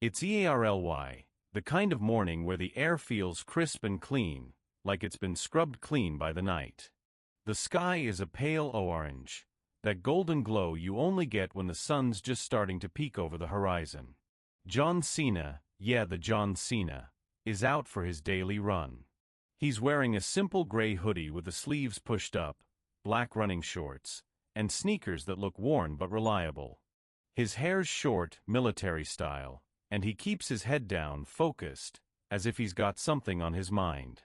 It's EARLY, the kind of morning where the air feels crisp and clean, like it's been scrubbed clean by the night. The sky is a pale orange, that golden glow you only get when the sun's just starting to peek over the horizon. John Cena, yeah, the John Cena, is out for his daily run. He's wearing a simple gray hoodie with the sleeves pushed up, black running shorts, and sneakers that look worn but reliable. His hair's short, military style, and he keeps his head down, focused, as if he's got something on his mind.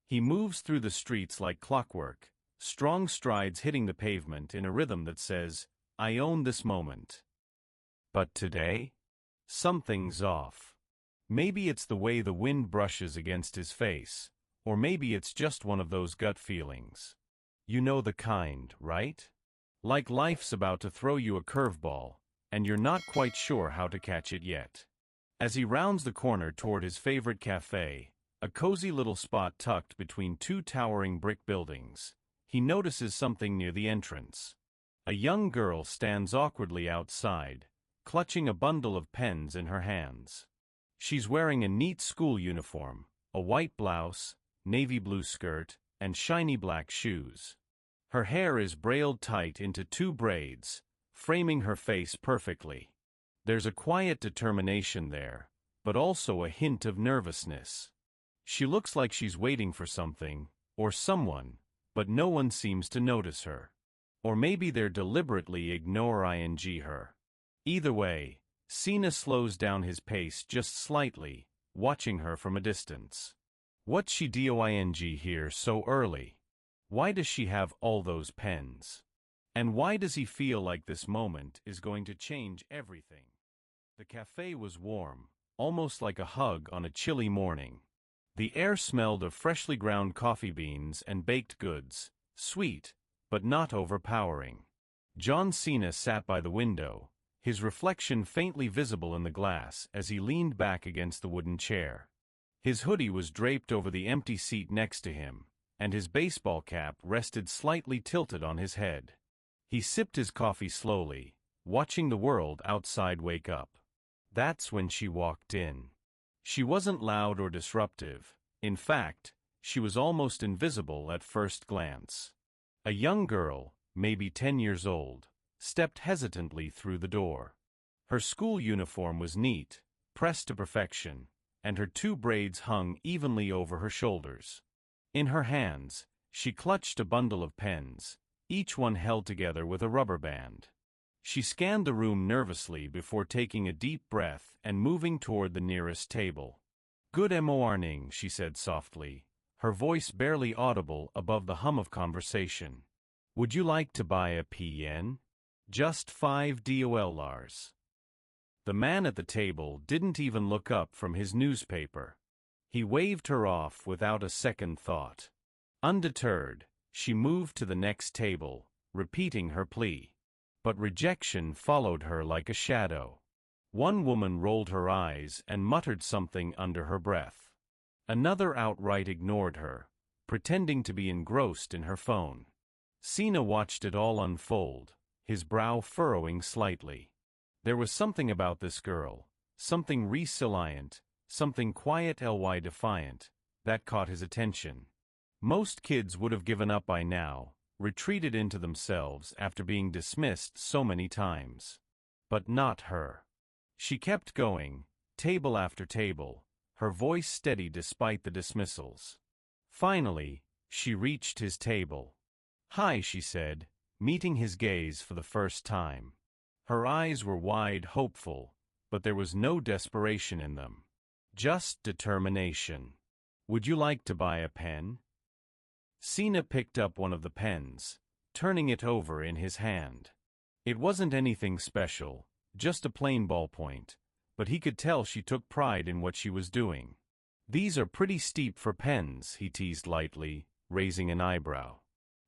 He moves through the streets like clockwork, strong strides hitting the pavement in a rhythm that says, "I own this moment." But today? Something's off. Maybe it's the way the wind brushes against his face, or maybe it's just one of those gut feelings. You know the kind, right? Like life's about to throw you a curveball, and you're not quite sure how to catch it yet. As he rounds the corner toward his favorite cafe, a cozy little spot tucked between two towering brick buildings, he notices something near the entrance. A young girl stands awkwardly outside, clutching a bundle of pens in her hands. She's wearing a neat school uniform, a white blouse, navy blue skirt, and shiny black shoes. Her hair is braided tight into two braids, framing her face perfectly. There's a quiet determination there, but also a hint of nervousness. She looks like she's waiting for something, or someone, but no one seems to notice her. Or maybe they're deliberately ignoring her. Either way, Cena slows down his pace just slightly, watching her from a distance. What's she doing here so early? Why does she have all those pens? And why does he feel like this moment is going to change everything? The cafe was warm, almost like a hug on a chilly morning. The air smelled of freshly ground coffee beans and baked goods, sweet, but not overpowering. John Cena sat by the window, his reflection faintly visible in the glass as he leaned back against the wooden chair. His hoodie was draped over the empty seat next to him, and his baseball cap rested slightly tilted on his head. He sipped his coffee slowly, watching the world outside wake up. That's when she walked in. She wasn't loud or disruptive. In fact, she was almost invisible at first glance. A young girl, maybe 10 years old, stepped hesitantly through the door. Her school uniform was neat, pressed to perfection, and her two braids hung evenly over her shoulders. In her hands, she clutched a bundle of pens, each one held together with a rubber band. She scanned the room nervously before taking a deep breath and moving toward the nearest table. "Good morning," she said softly, her voice barely audible above the hum of conversation. "Would you like to buy a pen? Just $5. The man at the table didn't even look up from his newspaper. He waved her off without a second thought. Undeterred, she moved to the next table, repeating her plea. But rejection followed her like a shadow. One woman rolled her eyes and muttered something under her breath. Another outright ignored her, pretending to be engrossed in her phone. Cena watched it all unfold, his brow furrowing slightly. There was something about this girl, something resilient, something quietly defiant, that caught his attention. Most kids would have given up by now, retreated into themselves after being dismissed so many times. But not her. She kept going, table after table, her voice steady despite the dismissals. Finally, she reached his table. "Hi," she said, meeting his gaze for the first time. Her eyes were wide, hopeful, but there was no desperation in them. Just determination. "Would you like to buy a pen?" Cena picked up one of the pens, turning it over in his hand. It wasn't anything special, just a plain ballpoint, but he could tell she took pride in what she was doing. "These are pretty steep for pens," he teased lightly, raising an eyebrow.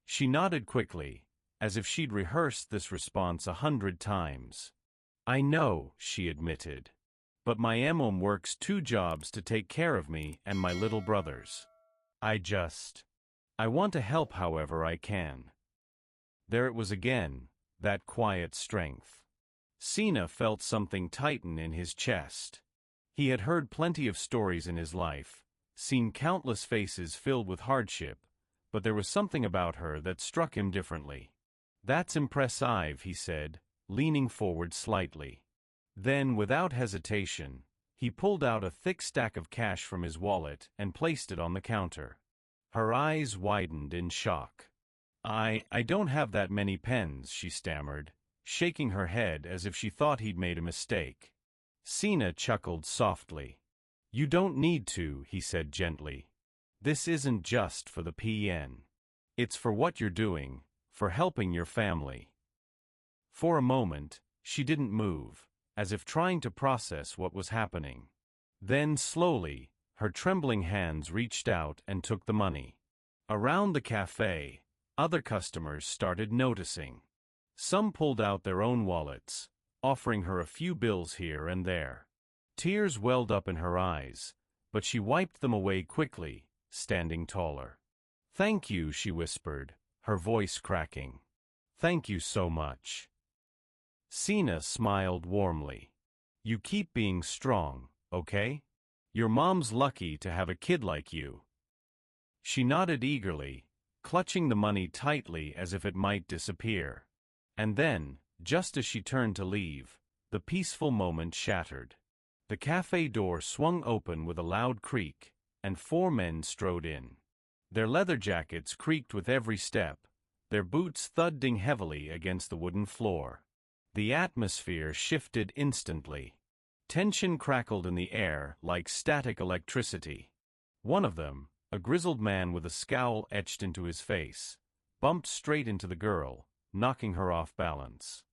She nodded quickly, as if she'd rehearsed this response 100 times. "I know," she admitted. "But my mom works 2 jobs to take care of me and my little brothers. I want to help however I can." There it was again, that quiet strength. Cena felt something tighten in his chest. He had heard plenty of stories in his life, seen countless faces filled with hardship, but there was something about her that struck him differently. "That's impressive," he said, leaning forward slightly. Then, without hesitation, he pulled out a thick stack of cash from his wallet and placed it on the counter. Her eyes widened in shock. I don't have that many pens," she stammered, shaking her head as if she thought he'd made a mistake. Cena chuckled softly. "You don't need to," he said gently. "This isn't just for the PN. It's for what you're doing, for helping your family." For a moment, she didn't move, as if trying to process what was happening. Then, slowly, her trembling hands reached out and took the money. Around the cafe, other customers started noticing. Some pulled out their own wallets, offering her a few bills here and there. Tears welled up in her eyes, but she wiped them away quickly, standing taller. "Thank you," she whispered, her voice cracking. "Thank you so much." Cena smiled warmly. "You keep being strong, okay? Your mom's lucky to have a kid like you." She nodded eagerly, clutching the money tightly as if it might disappear. And then, just as she turned to leave, the peaceful moment shattered. The cafe door swung open with a loud creak, and 4 men strode in. Their leather jackets creaked with every step, their boots thudding heavily against the wooden floor. The atmosphere shifted instantly. Tension crackled in the air like static electricity. One of them, a grizzled man with a scowl etched into his face, bumped straight into the girl, knocking her off balance.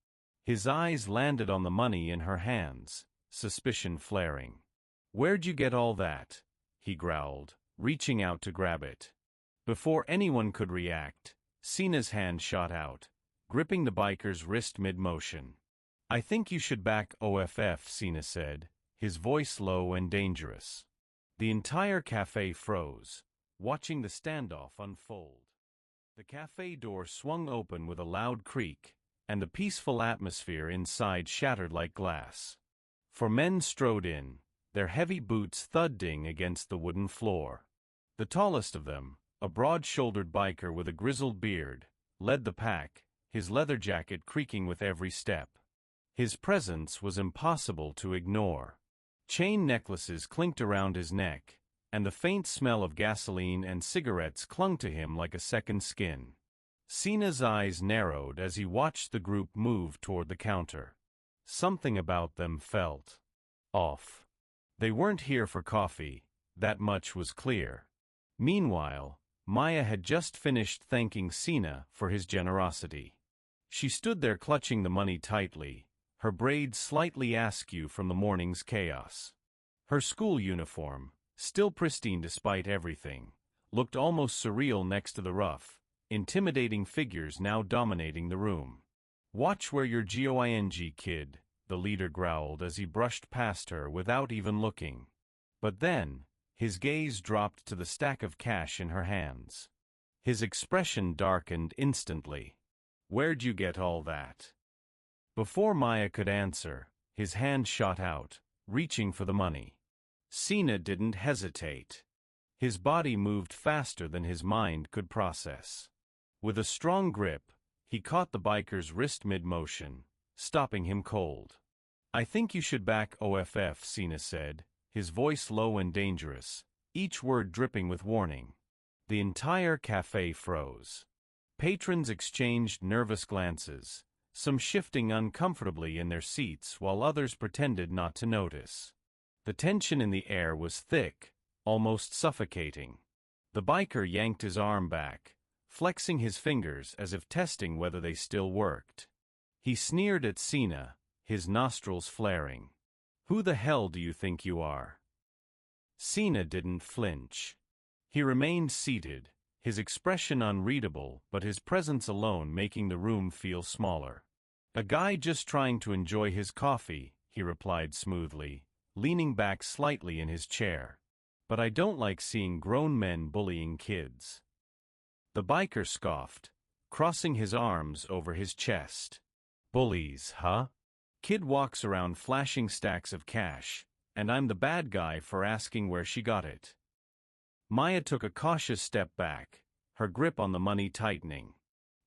His eyes landed on the money in her hands, suspicion flaring. "Where'd you get all that?" he growled, reaching out to grab it. Before anyone could react, Cena's hand shot out, gripping the biker's wrist mid-motion. "I think you should back off," Cena said, his voice low and dangerous. The entire cafe froze, watching the standoff unfold. The cafe door swung open with a loud creak, and the peaceful atmosphere inside shattered like glass. 4 men strode in, their heavy boots thudding against the wooden floor. The tallest of them, a broad-shouldered biker with a grizzled beard, led the pack, his leather jacket creaking with every step. His presence was impossible to ignore. Chain necklaces clinked around his neck, and the faint smell of gasoline and cigarettes clung to him like a second skin. Cena's eyes narrowed as he watched the group move toward the counter. Something about them felt off. They weren't here for coffee, that much was clear. Meanwhile, Maya had just finished thanking Cena for his generosity. She stood there clutching the money tightly, her braids slightly askew from the morning's chaos. Her school uniform, still pristine despite everything, looked almost surreal next to the rough, intimidating figures now dominating the room. "Watch where you're going, kid," the leader growled as he brushed past her without even looking. But then, his gaze dropped to the stack of cash in her hands. His expression darkened instantly. "Where'd you get all that?" Before Maya could answer, his hand shot out, reaching for the money. Cena didn't hesitate. His body moved faster than his mind could process. With a strong grip, he caught the biker's wrist mid-motion, stopping him cold. "I think you should back off," Cena said, his voice low and dangerous, each word dripping with warning. The entire cafe froze. Patrons exchanged nervous glances, some shifting uncomfortably in their seats while others pretended not to notice. The tension in the air was thick, almost suffocating. The biker yanked his arm back, flexing his fingers as if testing whether they still worked. He sneered at Cena, his nostrils flaring. "Who the hell do you think you are?" Cena didn't flinch. He remained seated, his expression unreadable but his presence alone making the room feel smaller. "A guy just trying to enjoy his coffee," he replied smoothly, leaning back slightly in his chair. "But I don't like seeing grown men bullying kids." The biker scoffed, crossing his arms over his chest. "Bullies, huh? Kid walks around flashing stacks of cash, and I'm the bad guy for asking where she got it. Maya took a cautious step back, her grip on the money tightening.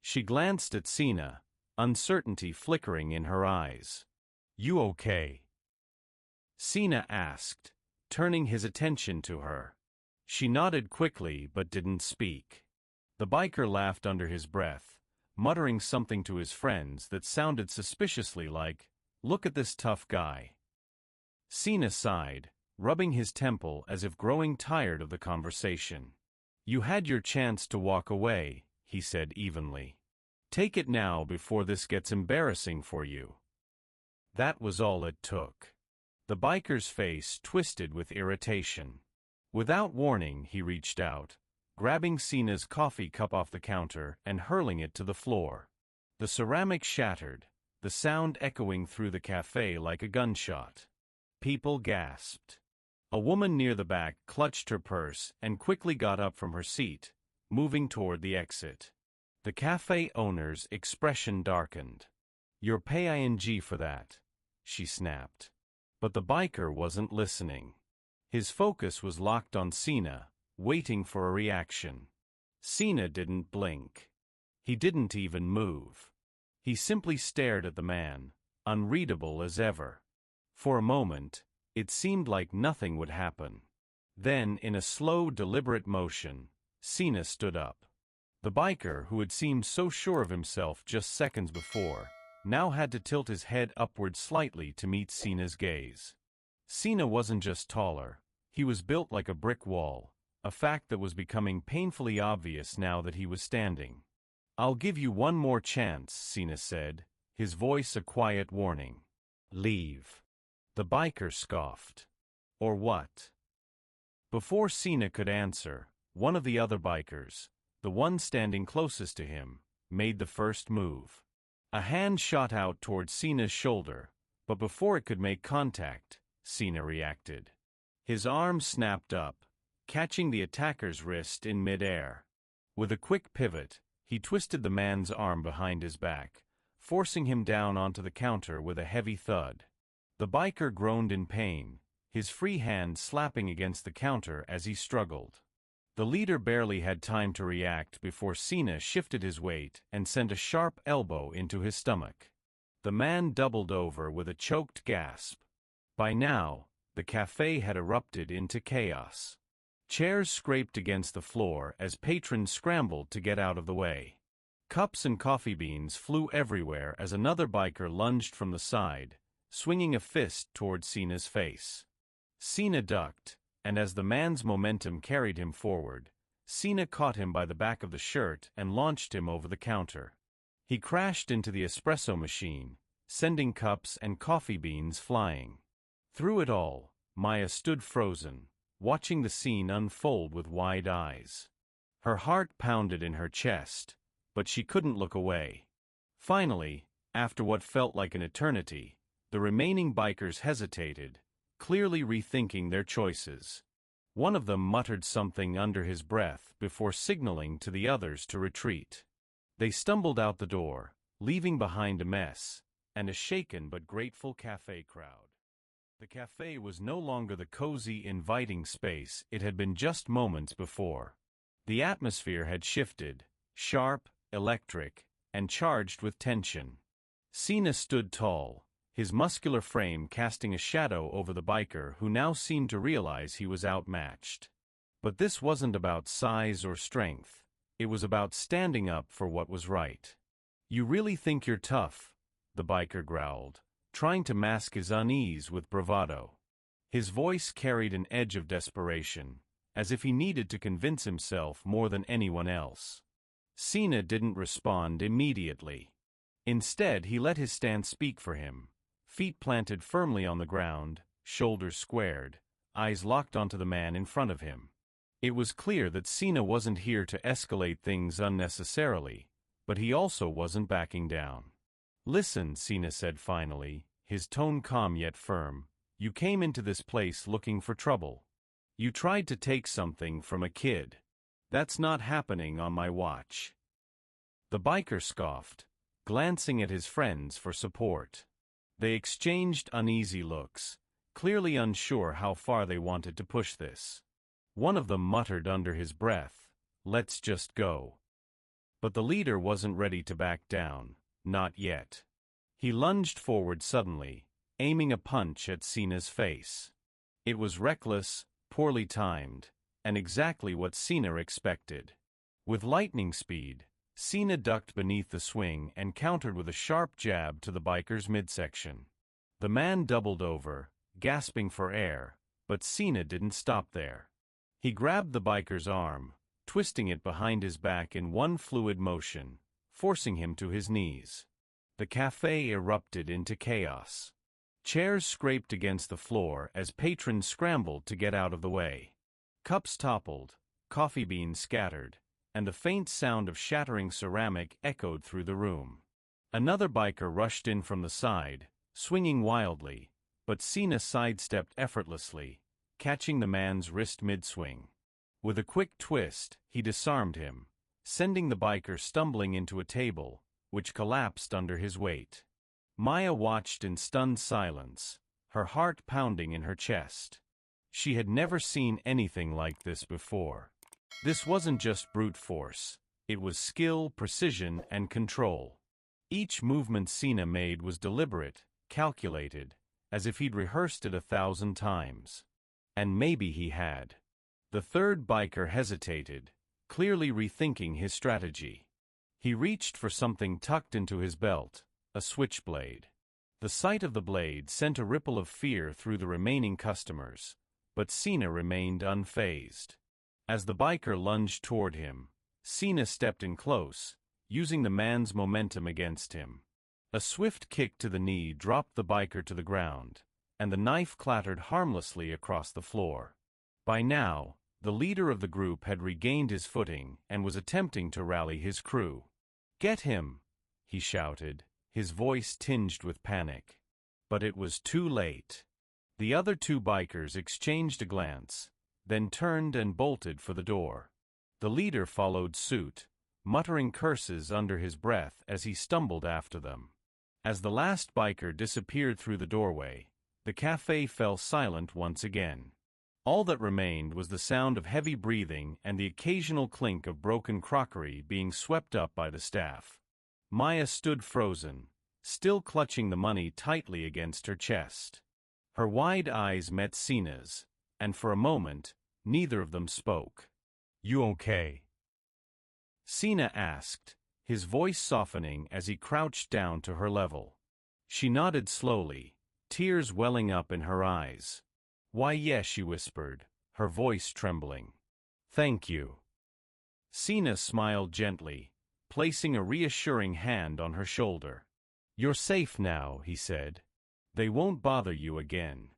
She glanced at Cena, uncertainty flickering in her eyes. "You okay?" Cena asked, turning his attention to her. She nodded quickly but didn't speak. The biker laughed under his breath, muttering something to his friends that sounded suspiciously like, "Look at this tough guy." Cena sighed, rubbing his temple as if growing tired of the conversation. "You had your chance to walk away," he said evenly. "Take it now before this gets embarrassing for you." That was all it took. The biker's face twisted with irritation. Without warning, he reached out, grabbing Cena's coffee cup off the counter and hurling it to the floor. The ceramic shattered, the sound echoing through the cafe like a gunshot. People gasped. A woman near the back clutched her purse and quickly got up from her seat, moving toward the exit. The cafe owner's expression darkened. "You're paying for that," she snapped. But the biker wasn't listening. His focus was locked on Cena, waiting for a reaction. Cena didn't blink. He didn't even move. He simply stared at the man, unreadable as ever. For a moment, it seemed like nothing would happen. Then, in a slow, deliberate motion, Cena stood up. The biker, who had seemed so sure of himself just seconds before, now had to tilt his head upward slightly to meet Cena's gaze. Cena wasn't just taller, he was built like a brick wall, a fact that was becoming painfully obvious now that he was standing. "I'll give you one more chance," Cena said, his voice a quiet warning. "Leave." The biker scoffed. "Or what?" Before Cena could answer, one of the other bikers, the one standing closest to him, made the first move. A hand shot out toward Cena's shoulder, but before it could make contact, Cena reacted. His arm snapped up, catching the attacker's wrist in midair. With a quick pivot, he twisted the man's arm behind his back, forcing him down onto the counter with a heavy thud. The biker groaned in pain, his free hand slapping against the counter as he struggled. The leader barely had time to react before Cena shifted his weight and sent a sharp elbow into his stomach. The man doubled over with a choked gasp. By now, the cafe had erupted into chaos. Chairs scraped against the floor as patrons scrambled to get out of the way. Cups and coffee beans flew everywhere as another biker lunged from the side, swinging a fist toward Cena's face. Cena ducked, and as the man's momentum carried him forward, Cena caught him by the back of the shirt and launched him over the counter. He crashed into the espresso machine, sending cups and coffee beans flying. Through it all, Maya stood frozen, watching the scene unfold with wide eyes. Her heart pounded in her chest, but she couldn't look away. Finally, after what felt like an eternity, the remaining bikers hesitated, clearly rethinking their choices. One of them muttered something under his breath before signaling to the others to retreat. They stumbled out the door, leaving behind a mess, and a shaken but grateful cafe crowd. The cafe was no longer the cozy, inviting space it had been just moments before. The atmosphere had shifted, sharp, electric, and charged with tension. Cena stood tall, his muscular frame casting a shadow over the biker who now seemed to realize he was outmatched. But this wasn't about size or strength. It was about standing up for what was right. "You really think you're tough?" the biker growled, trying to mask his unease with bravado. His voice carried an edge of desperation, as if he needed to convince himself more than anyone else. Cena didn't respond immediately. Instead, he let his stance speak for him, feet planted firmly on the ground, shoulders squared, eyes locked onto the man in front of him. It was clear that Cena wasn't here to escalate things unnecessarily, but he also wasn't backing down. "Listen," Cena said finally, his tone calm yet firm, "you came into this place looking for trouble. You tried to take something from a kid. That's not happening on my watch." The biker scoffed, glancing at his friends for support. They exchanged uneasy looks, clearly unsure how far they wanted to push this. One of them muttered under his breath, "Let's just go." But the leader wasn't ready to back down, not yet. He lunged forward suddenly, aiming a punch at Cena's face. It was reckless, poorly timed, and exactly what Cena expected. With lightning speed, Cena ducked beneath the swing and countered with a sharp jab to the biker's midsection. The man doubled over, gasping for air, but Cena didn't stop there. He grabbed the biker's arm, twisting it behind his back in one fluid motion, forcing him to his knees. The cafe erupted into chaos. Chairs scraped against the floor as patrons scrambled to get out of the way. Cups toppled, coffee beans scattered, and the faint sound of shattering ceramic echoed through the room. Another biker rushed in from the side, swinging wildly, but Cena sidestepped effortlessly, catching the man's wrist mid-swing. With a quick twist, he disarmed him, sending the biker stumbling into a table, which collapsed under his weight. Maya watched in stunned silence, her heart pounding in her chest. She had never seen anything like this before. This wasn't just brute force, it was skill, precision, and control. Each movement Cena made was deliberate, calculated, as if he'd rehearsed it 1,000 times. And maybe he had. The third biker hesitated, clearly rethinking his strategy. He reached for something tucked into his belt, a switchblade. The sight of the blade sent a ripple of fear through the remaining customers, but Cena remained unfazed. As the biker lunged toward him, Cena stepped in close, using the man's momentum against him. A swift kick to the knee dropped the biker to the ground, and the knife clattered harmlessly across the floor. By now, the leader of the group had regained his footing and was attempting to rally his crew. "Get him!" he shouted, his voice tinged with panic. But it was too late. The other two bikers exchanged a glance, then turned and bolted for the door. The leader followed suit, muttering curses under his breath as he stumbled after them. As the last biker disappeared through the doorway, the cafe fell silent once again. All that remained was the sound of heavy breathing and the occasional clink of broken crockery being swept up by the staff. Maya stood frozen, still clutching the money tightly against her chest. Her wide eyes met Cena's, and for a moment, neither of them spoke. "You okay?" Cena asked, his voice softening as he crouched down to her level. She nodded slowly, tears welling up in her eyes. "Why, yes," she whispered, her voice trembling. "Thank you." Cena smiled gently, placing a reassuring hand on her shoulder. "You're safe now," he said. "They won't bother you again."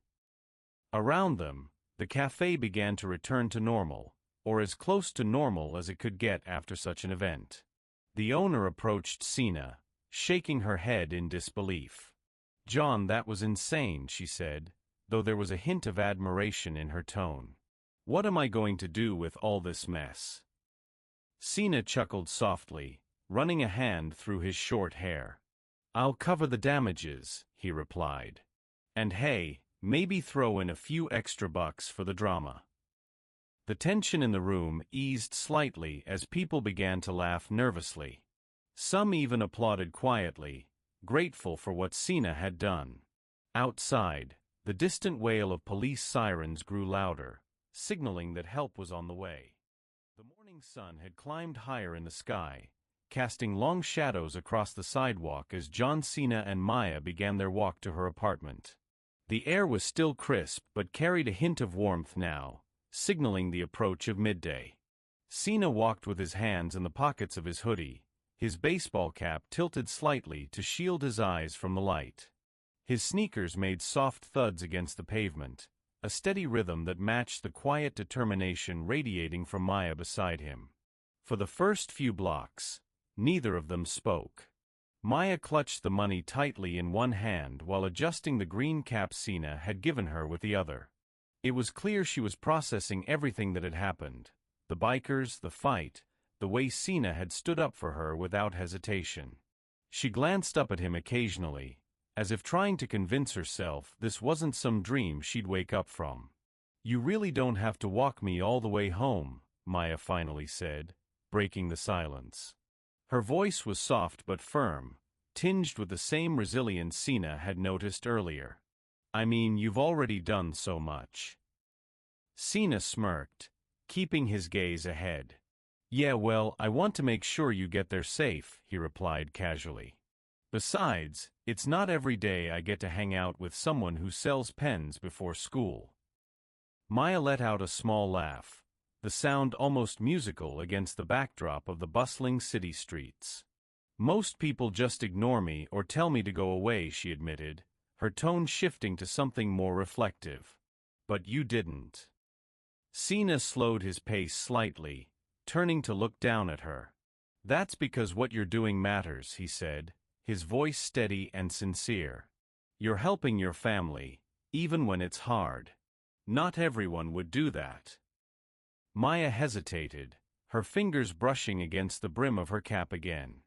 Around them, the cafe began to return to normal, or as close to normal as it could get after such an event. The owner approached Cena, shaking her head in disbelief. "John, that was insane," she said, though there was a hint of admiration in her tone. "What am I going to do with all this mess?" Cena chuckled softly, running a hand through his short hair. "I'll cover the damages," he replied. "And hey, maybe throw in a few extra bucks for the drama." The tension in the room eased slightly as people began to laugh nervously. Some even applauded quietly, grateful for what Cena had done. Outside, the distant wail of police sirens grew louder, signaling that help was on the way. The morning sun had climbed higher in the sky, casting long shadows across the sidewalk as John Cena and Maya began their walk to her apartment. The air was still crisp but carried a hint of warmth now, signaling the approach of midday. Cena walked with his hands in the pockets of his hoodie, his baseball cap tilted slightly to shield his eyes from the light. His sneakers made soft thuds against the pavement, a steady rhythm that matched the quiet determination radiating from Maya beside him. For the first few blocks, neither of them spoke. Maya clutched the money tightly in one hand while adjusting the green cap Cena had given her with the other. It was clear she was processing everything that had happened, the bikers, the fight, the way Cena had stood up for her without hesitation. She glanced up at him occasionally, as if trying to convince herself this wasn't some dream she'd wake up from. "You really don't have to walk me all the way home," Maya finally said, breaking the silence. Her voice was soft but firm, tinged with the same resilience Cena had noticed earlier. "I mean, you've already done so much." Cena smirked, keeping his gaze ahead. "Yeah, well, I want to make sure you get there safe," he replied casually. "Besides, it's not every day I get to hang out with someone who sells pens before school." Maya let out a small laugh, the sound almost musical against the backdrop of the bustling city streets. "Most people just ignore me or tell me to go away," she admitted, her tone shifting to something more reflective. "But you didn't." Cena slowed his pace slightly, turning to look down at her. "That's because what you're doing matters," he said, his voice steady and sincere. "You're helping your family, even when it's hard. Not everyone would do that." Maya hesitated, her fingers brushing against the brim of her cap again.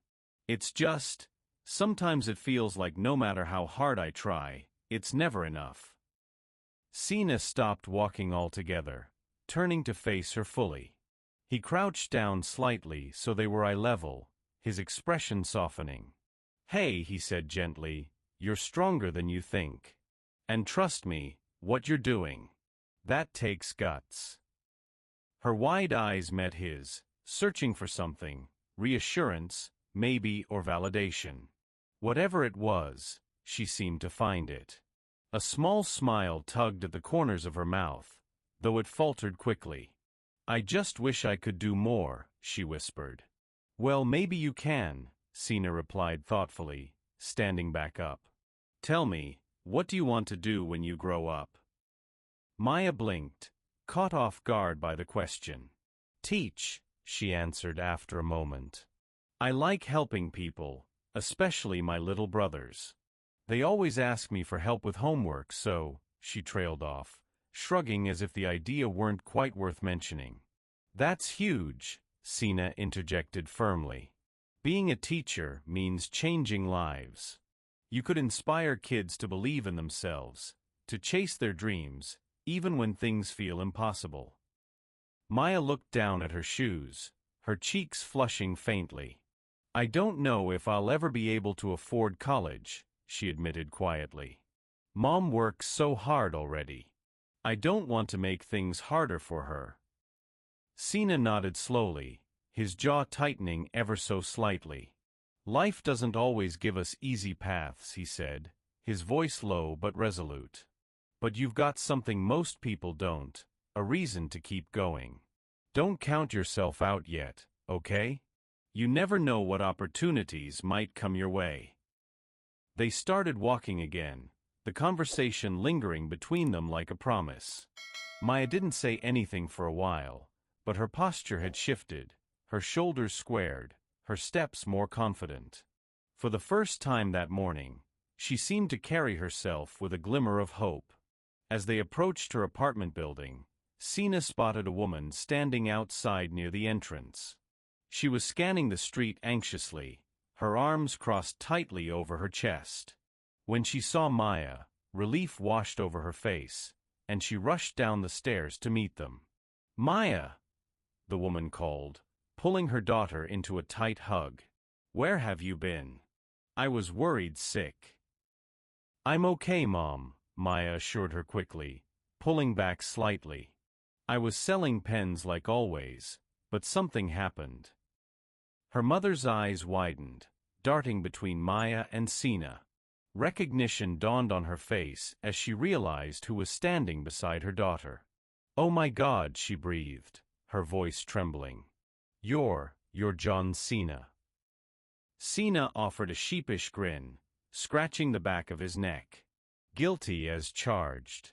"It's just, sometimes it feels like no matter how hard I try, it's never enough." Cena stopped walking altogether, turning to face her fully. He crouched down slightly so they were eye level, his expression softening. "Hey," he said gently, "you're stronger than you think. And trust me, what you're doing, that takes guts." Her wide eyes met his, searching for something, reassurance, maybe, or validation. Whatever it was, she seemed to find it. A small smile tugged at the corners of her mouth, though it faltered quickly. "I just wish I could do more," she whispered. "Well, maybe you can," Cena replied thoughtfully, standing back up. "Tell me, what do you want to do when you grow up?" Maya blinked, caught off guard by the question. "Teach," she answered after a moment. "I like helping people, especially my little brothers. They always ask me for help with homework, so," she trailed off, shrugging as if the idea weren't quite worth mentioning. "That's huge," Cena interjected firmly. "Being a teacher means changing lives. You could inspire kids to believe in themselves, to chase their dreams, even when things feel impossible." Maya looked down at her shoes, her cheeks flushing faintly. "I don't know if I'll ever be able to afford college," she admitted quietly. "Mom works so hard already. I don't want to make things harder for her." Cena nodded slowly, his jaw tightening ever so slightly. "Life doesn't always give us easy paths," he said, his voice low but resolute. "But you've got something most people don't, a reason to keep going. Don't count yourself out yet, okay? You never know what opportunities might come your way." They started walking again, the conversation lingering between them like a promise. Maya didn't say anything for a while, but her posture had shifted, her shoulders squared, her steps more confident. For the first time that morning, she seemed to carry herself with a glimmer of hope. As they approached her apartment building, Cena spotted a woman standing outside near the entrance. She was scanning the street anxiously, her arms crossed tightly over her chest. When she saw Maya, relief washed over her face, and she rushed down the stairs to meet them. "Maya!" the woman called, pulling her daughter into a tight hug. "Where have you been? I was worried sick." "I'm okay, Mom," Maya assured her quickly, pulling back slightly. "I was selling pens like always, but something happened." Her mother's eyes widened, darting between Maya and Cena. Recognition dawned on her face as she realized who was standing beside her daughter. "Oh my God," she breathed, her voice trembling. You're John Cena." Cena offered a sheepish grin, scratching the back of his neck. "Guilty as charged."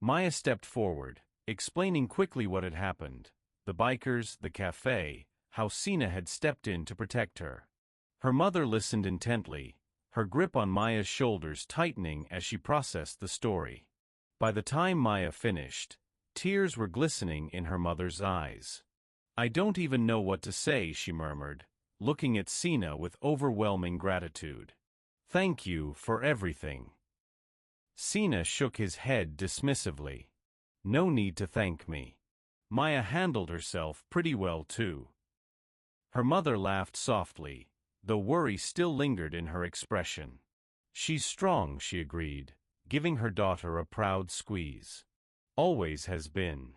Maya stepped forward, explaining quickly what had happened, the bikers, the cafe, how Cena had stepped in to protect her. Her mother listened intently, her grip on Maya's shoulders tightening as she processed the story. By the time Maya finished, tears were glistening in her mother's eyes. "I don't even know what to say," she murmured, looking at Cena with overwhelming gratitude. Thank you for everything. Cena shook his head dismissively. No need to thank me. Maya handled herself pretty well too. Her mother laughed softly, though worry still lingered in her expression. She's strong, she agreed, giving her daughter a proud squeeze. Always has been.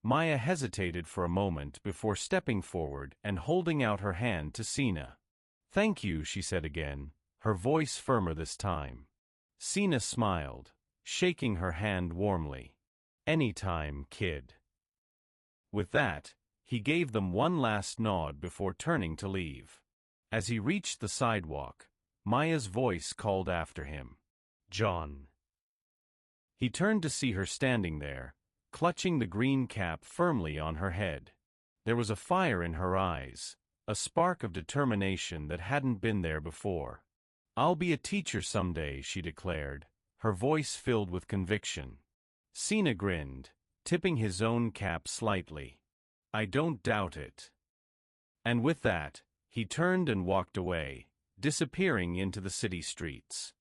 Maya hesitated for a moment before stepping forward and holding out her hand to Cena. Thank you, she said again, her voice firmer this time. Cena smiled, shaking her hand warmly. Anytime, kid. With that, he gave them one last nod before turning to leave. As he reached the sidewalk, Maya's voice called after him. John. He turned to see her standing there, clutching the green cap firmly on her head. There was a fire in her eyes, a spark of determination that hadn't been there before. I'll be a teacher someday, she declared, her voice filled with conviction. Cena grinned, tipping his own cap slightly. I don't doubt it. And with that, he turned and walked away, disappearing into the city streets.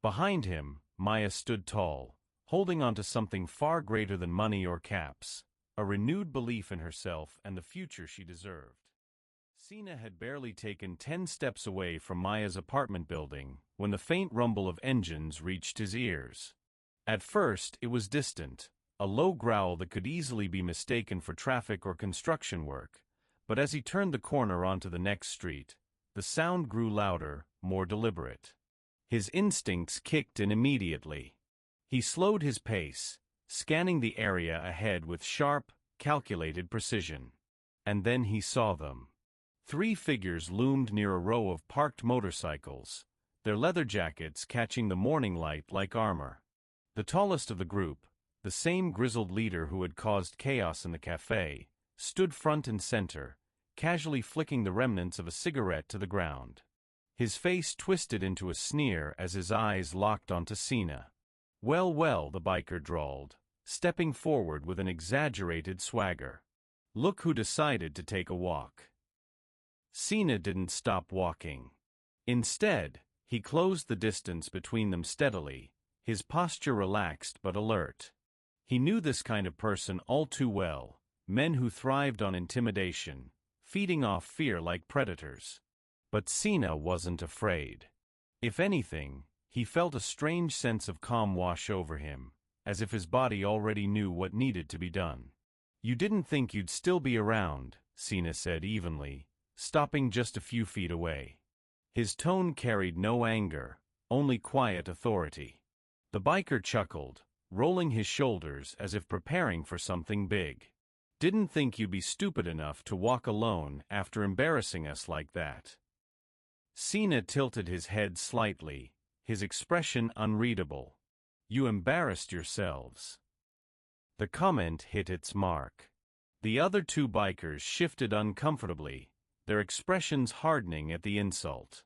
Behind him, Maya stood tall, holding onto something far greater than money or caps, a renewed belief in herself and the future she deserved. Cena had barely taken 10 steps away from Maya's apartment building when the faint rumble of engines reached his ears. At first, it was distant, a low growl that could easily be mistaken for traffic or construction work, but as he turned the corner onto the next street, the sound grew louder, more deliberate. His instincts kicked in immediately. He slowed his pace, scanning the area ahead with sharp, calculated precision. And then he saw them. 3 figures loomed near a row of parked motorcycles, their leather jackets catching the morning light like armor. The tallest of the group, the same grizzled leader who had caused chaos in the cafe, stood front and center, casually flicking the remnants of a cigarette to the ground. His face twisted into a sneer as his eyes locked onto Cena. Well, well, the biker drawled, stepping forward with an exaggerated swagger. Look who decided to take a walk. Cena didn't stop walking. Instead, he closed the distance between them steadily, his posture relaxed but alert. He knew this kind of person all too well, men who thrived on intimidation, feeding off fear like predators. But Cena wasn't afraid. If anything, he felt a strange sense of calm wash over him, as if his body already knew what needed to be done. You didn't think you'd still be around, Cena said evenly, stopping just a few feet away. His tone carried no anger, only quiet authority. The biker chuckled, rolling his shoulders as if preparing for something big. Didn't think you'd be stupid enough to walk alone after embarrassing us like that. Cena tilted his head slightly, his expression unreadable. You embarrassed yourselves. The comment hit its mark. The other 2 bikers shifted uncomfortably, their expressions hardening at the insult.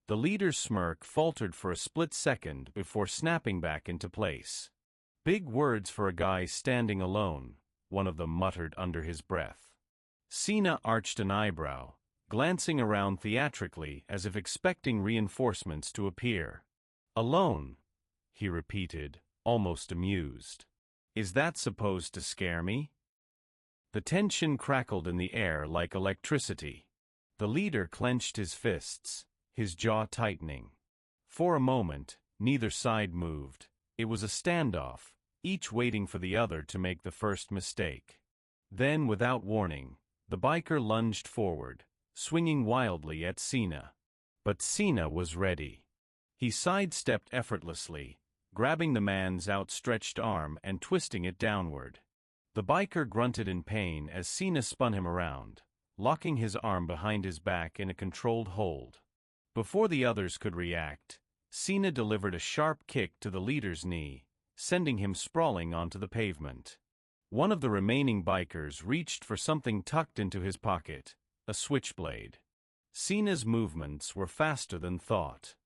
The leader's smirk faltered for a split second before snapping back into place. Big words for a guy standing alone, one of them muttered under his breath. Cena arched an eyebrow, glancing around theatrically as if expecting reinforcements to appear. Alone, he repeated, almost amused. Is that supposed to scare me? The tension crackled in the air like electricity. The leader clenched his fists, his jaw tightening. For a moment, neither side moved. It was a standoff, each waiting for the other to make the first mistake. Then, without warning, the biker lunged forward, swinging wildly at Cena. But Cena was ready. He sidestepped effortlessly, grabbing the man's outstretched arm and twisting it downward. The biker grunted in pain as Cena spun him around, locking his arm behind his back in a controlled hold. Before the others could react, Cena delivered a sharp kick to the leader's knee, sending him sprawling onto the pavement. One of the remaining bikers reached for something tucked into his pocket, a switchblade. Cena's movements were faster than thought.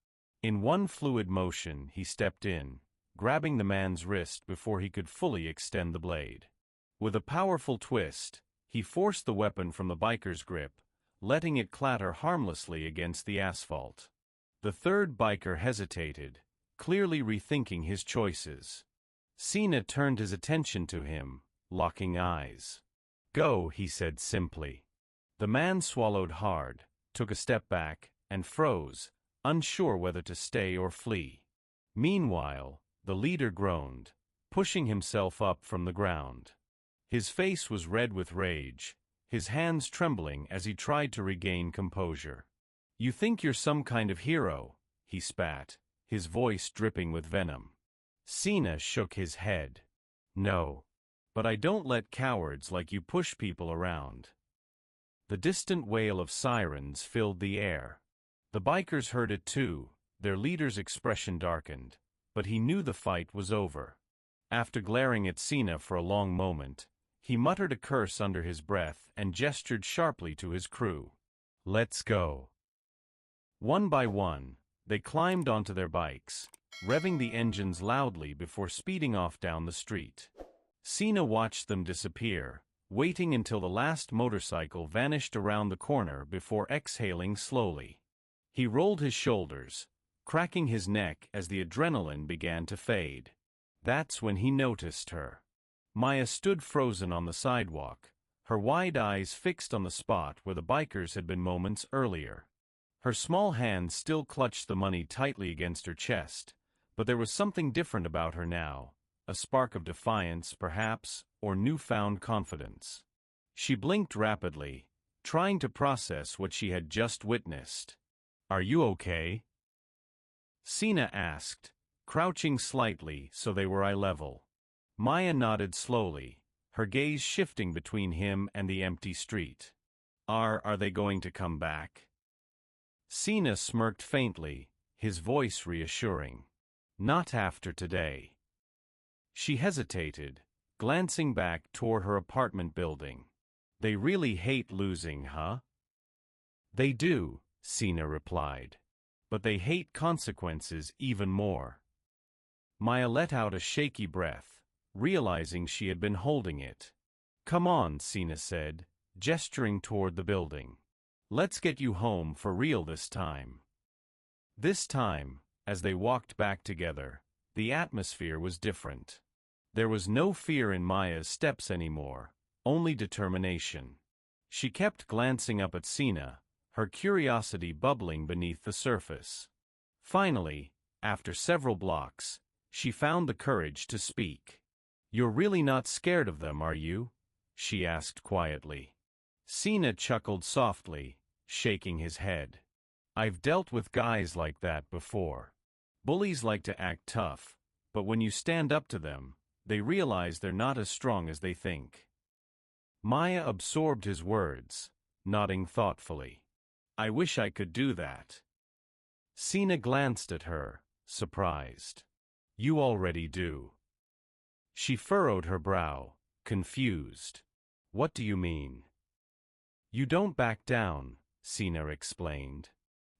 In one fluid motion, he stepped in, grabbing the man's wrist before he could fully extend the blade. With a powerful twist, he forced the weapon from the biker's grip, letting it clatter harmlessly against the asphalt. The third biker hesitated, clearly rethinking his choices. Cena turned his attention to him, locking eyes. "Go," he said simply. The man swallowed hard, took a step back, and froze, unsure whether to stay or flee. Meanwhile, the leader groaned, pushing himself up from the ground. His face was red with rage, his hands trembling as he tried to regain composure. "You think you're some kind of hero," he spat, his voice dripping with venom. Cena shook his head. "No. But I don't let cowards like you push people around." The distant wail of sirens filled the air. The bikers heard it too, their leader's expression darkened, but he knew the fight was over. After glaring at Cena for a long moment, he muttered a curse under his breath and gestured sharply to his crew. "Let's go." One by one, they climbed onto their bikes, revving the engines loudly before speeding off down the street. Cena watched them disappear, waiting until the last motorcycle vanished around the corner before exhaling slowly. He rolled his shoulders, cracking his neck as the adrenaline began to fade. That's when he noticed her. Maya stood frozen on the sidewalk, her wide eyes fixed on the spot where the bikers had been moments earlier. Her small hand still clutched the money tightly against her chest, but there was something different about her now, a spark of defiance, perhaps, or newfound confidence. She blinked rapidly, trying to process what she had just witnessed. "Are you okay?" Cena asked, crouching slightly so they were eye level. Maya nodded slowly, her gaze shifting between him and the empty street. Are they going to come back?" Cena smirked faintly, his voice reassuring. "Not after today." She hesitated, glancing back toward her apartment building. "They really hate losing, huh?" "They do," Cena replied. "But they hate consequences even more." Maya let out a shaky breath, realizing she had been holding it. "Come on," Cena said, gesturing toward the building. "Let's get you home for real this time." This time, as they walked back together, the atmosphere was different. There was no fear in Maya's steps anymore, only determination. She kept glancing up at Cena, her curiosity bubbling beneath the surface. Finally, after several blocks, she found the courage to speak. "You're really not scared of them, are you?" she asked quietly. Cena chuckled softly, shaking his head. "I've dealt with guys like that before. Bullies like to act tough, but when you stand up to them, they realize they're not as strong as they think." Maya absorbed his words, nodding thoughtfully. "I wish I could do that." Cena glanced at her, surprised. "You already do." She furrowed her brow, confused. "What do you mean?" "You don't back down," Cena explained.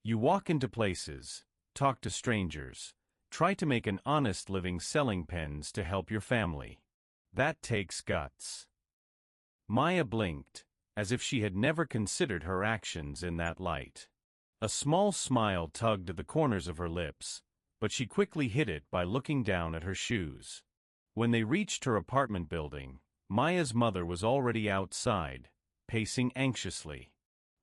"You walk into places, talk to strangers, try to make an honest living selling pens to help your family. That takes guts." Maya blinked, as if she had never considered her actions in that light. A small smile tugged at the corners of her lips, but she quickly hid it by looking down at her shoes. When they reached her apartment building, Maya's mother was already outside, pacing anxiously.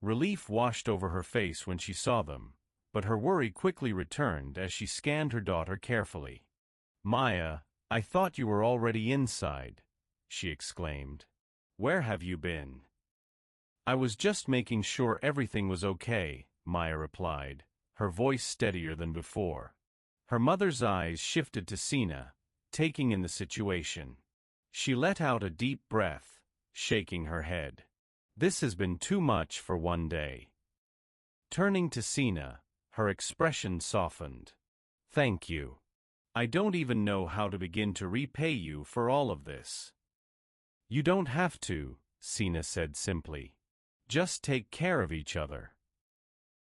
Relief washed over her face when she saw them, but her worry quickly returned as she scanned her daughter carefully. "Maya, I thought you were already inside," she exclaimed. "Where have you been?" "I was just making sure everything was okay," Maya replied, her voice steadier than before. Her mother's eyes shifted to Cena, taking in the situation. She let out a deep breath, shaking her head. "This has been too much for one day." Turning to Cena, her expression softened. "Thank you. I don't even know how to begin to repay you for all of this." "You don't have to," Cena said simply. "Just take care of each other."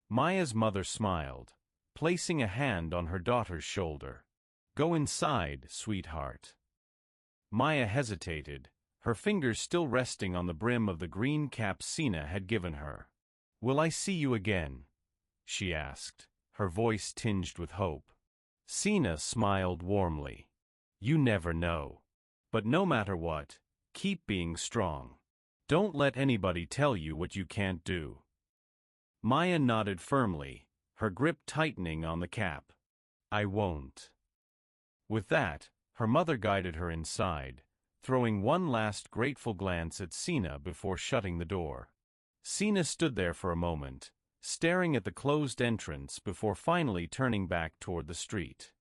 Maya's mother smiled, placing a hand on her daughter's shoulder. "Go inside, sweetheart." Maya hesitated, her fingers still resting on the brim of the green cap Cena had given her. "Will I see you again?" she asked, her voice tinged with hope. Cena smiled warmly. You never know. But no matter what, keep being strong. Don't let anybody tell you what you can't do. Maya nodded firmly, her grip tightening on the cap. I won't. With that, her mother guided her inside, throwing one last grateful glance at Cena before shutting the door. Cena stood there for a moment, staring at the closed entrance before finally turning back toward the street.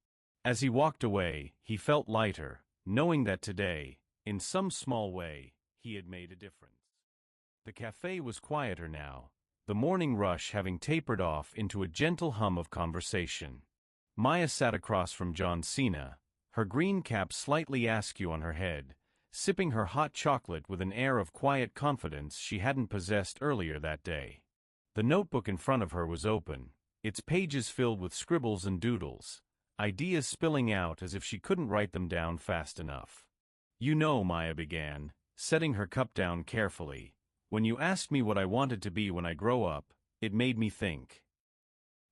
As he walked away, he felt lighter, knowing that today, in some small way, he had made a difference. The cafe was quieter now, the morning rush having tapered off into a gentle hum of conversation. Maya sat across from John Cena, her green cap slightly askew on her head, sipping her hot chocolate with an air of quiet confidence she hadn't possessed earlier that day. The notebook in front of her was open, its pages filled with scribbles and doodles, ideas spilling out as if she couldn't write them down fast enough. You know, Maya began, setting her cup down carefully, when you asked me what I wanted to be when I grow up, it made me think.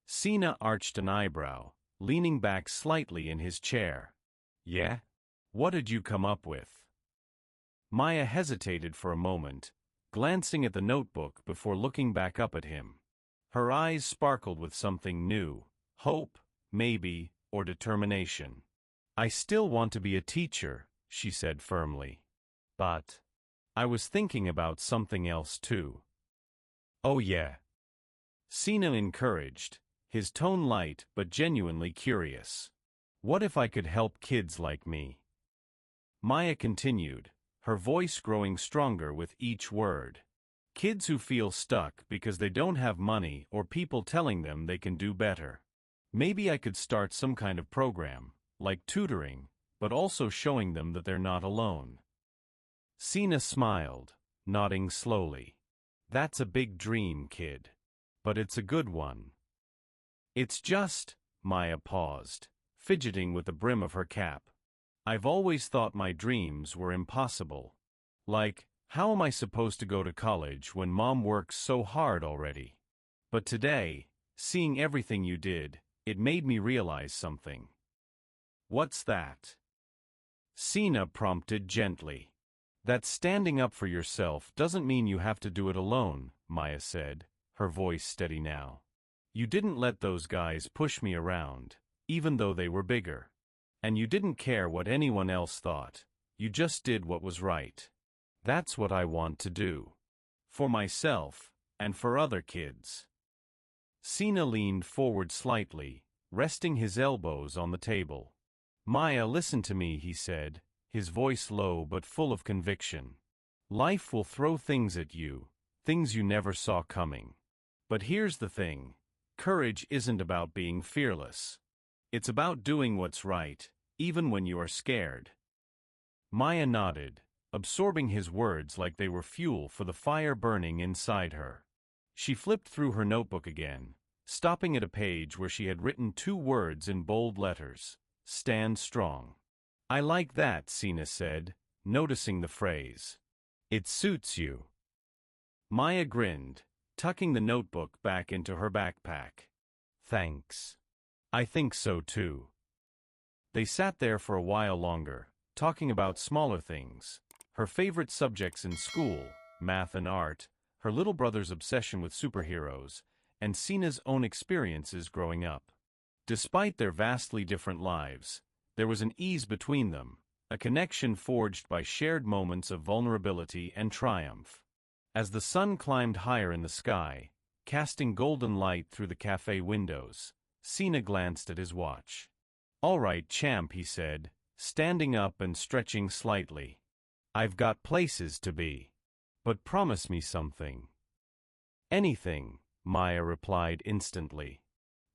Cena arched an eyebrow, leaning back slightly in his chair. Yeah? What did you come up with? Maya hesitated for a moment, glancing at the notebook before looking back up at him. Her eyes sparkled with something new, hope, maybe, or determination. I still want to be a teacher, she said firmly. But I was thinking about something else too. Oh yeah. Cena encouraged, his tone light but genuinely curious. What if I could help kids like me? Maya continued, her voice growing stronger with each word. Kids who feel stuck because they don't have money or people telling them they can do better. Maybe I could start some kind of program, like tutoring, but also showing them that they're not alone. Cena smiled, nodding slowly. That's a big dream, kid. But it's a good one. It's just, Maya paused, fidgeting with the brim of her cap. I've always thought my dreams were impossible. Like, how am I supposed to go to college when mom works so hard already? But today, seeing everything you did, it made me realize something. What's that? Cena prompted gently. That standing up for yourself doesn't mean you have to do it alone, Maya said, her voice steady now. You didn't let those guys push me around, even though they were bigger. And you didn't care what anyone else thought, you just did what was right. That's what I want to do. For myself, and for other kids. Cena leaned forward slightly, resting his elbows on the table. Maya, listen to me, he said, his voice low but full of conviction. Life will throw things at you, things you never saw coming. But here's the thing, courage isn't about being fearless. It's about doing what's right, even when you are scared. Maya nodded, absorbing his words like they were fuel for the fire burning inside her. She flipped through her notebook again, stopping at a page where she had written 2 words in bold letters, Stand Strong. I like that, Cena said, noticing the phrase. It suits you. Maya grinned, tucking the notebook back into her backpack. Thanks. I think so too. They sat there for a while longer, talking about smaller things, her favorite subjects in school, math and art, her little brother's obsession with superheroes, and Cena's own experiences growing up. Despite their vastly different lives, there was an ease between them, a connection forged by shared moments of vulnerability and triumph. As the sun climbed higher in the sky, casting golden light through the cafe windows, Cena glanced at his watch. All right, champ, he said, standing up and stretching slightly. I've got places to be. But promise me something. Anything, Maya replied instantly.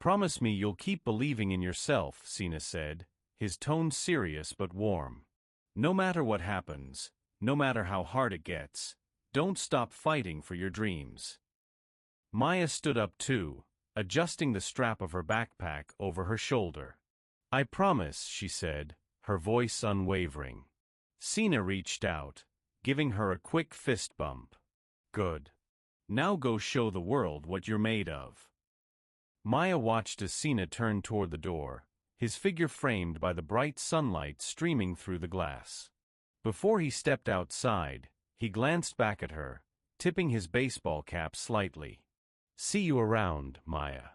Promise me you'll keep believing in yourself, Cena said, his tone serious but warm. No matter what happens, no matter how hard it gets, don't stop fighting for your dreams. Maya stood up too, adjusting the strap of her backpack over her shoulder. I promise, she said, her voice unwavering. Cena reached out, giving her a quick fist bump. Good. Now go show the world what you're made of. Maya watched as Cena turned toward the door, his figure framed by the bright sunlight streaming through the glass. Before he stepped outside, he glanced back at her, tipping his baseball cap slightly. "See you around, Maya."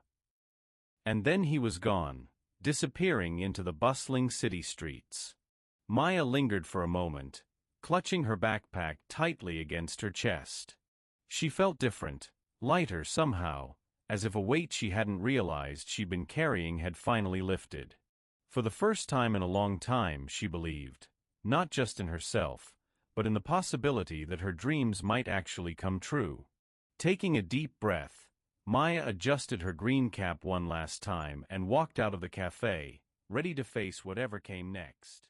And then he was gone, disappearing into the bustling city streets. Maya lingered for a moment, clutching her backpack tightly against her chest. She felt different, lighter somehow, as if a weight she hadn't realized she'd been carrying had finally lifted. For the first time in a long time, she believed, not just in herself, but in the possibility that her dreams might actually come true. Taking a deep breath, Maya adjusted her green cap one last time and walked out of the cafe, ready to face whatever came next.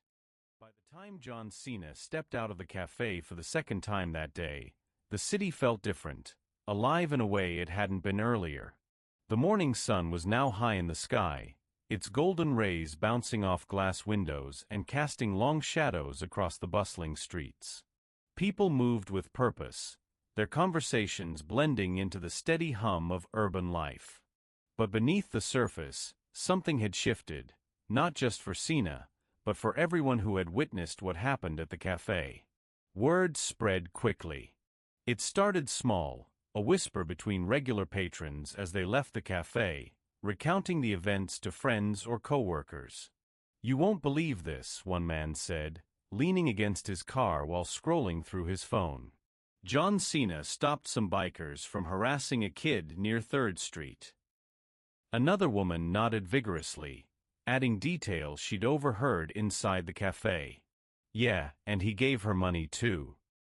By the time John Cena stepped out of the cafe for the second time that day, the city felt different, alive in a way it hadn't been earlier. The morning sun was now high in the sky, its golden rays bouncing off glass windows and casting long shadows across the bustling streets. People moved with purpose, their conversations blending into the steady hum of urban life. But beneath the surface, something had shifted, not just for Cena, but for everyone who had witnessed what happened at the cafe. Word spread quickly. It started small, a whisper between regular patrons as they left the cafe, recounting the events to friends or coworkers. "You won't believe this," one man said, leaning against his car while scrolling through his phone. "John Cena stopped some bikers from harassing a kid near 3rd Street. Another woman nodded vigorously, adding details she'd overheard inside the cafe. "Yeah, and he gave her money too."